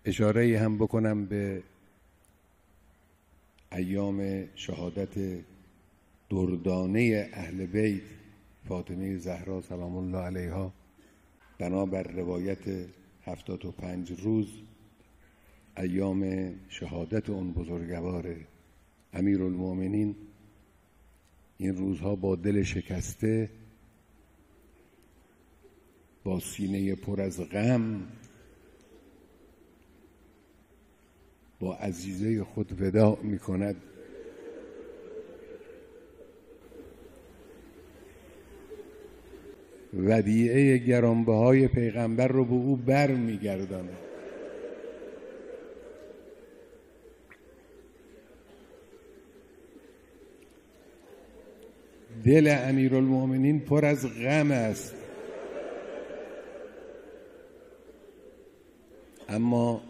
اشاره هم بکنم به ایام شهادت دردانه اهل بیت فاطمه زهرا سلام الله علیها. بنابر روایت 75 روز ایام شهادت اون بزرگوار امیرالمؤمنین، این روزها با دل شکسته، با سینه پر از غم، با عزیزه خود وداع می کند. ودیعه گرانبهای پیغمبر رو به او بر می گرداند. دل امیرالمؤمنین پر از غم است، اما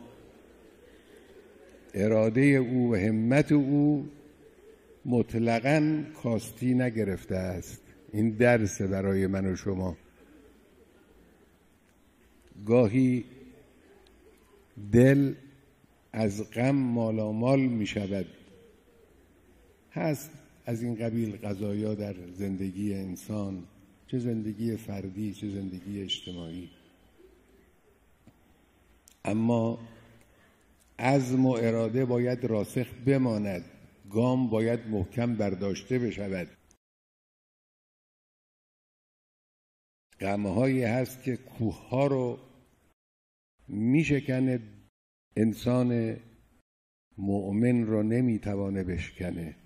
اراده او و همت او مطلقاً کاستی نگرفته است. این درس برای من و شما. گاهی دل از غم مالامال می شود. هست از این قبیل قضایا در زندگی انسان، چه زندگی فردی چه زندگی اجتماعی، اما عزم و اراده باید راسخ بماند، گام باید محکم برداشته بشود. غم‌هایی هست که کوه‌ها رو میشکنه، انسان مؤمن رو نمیتوانه بشکنه.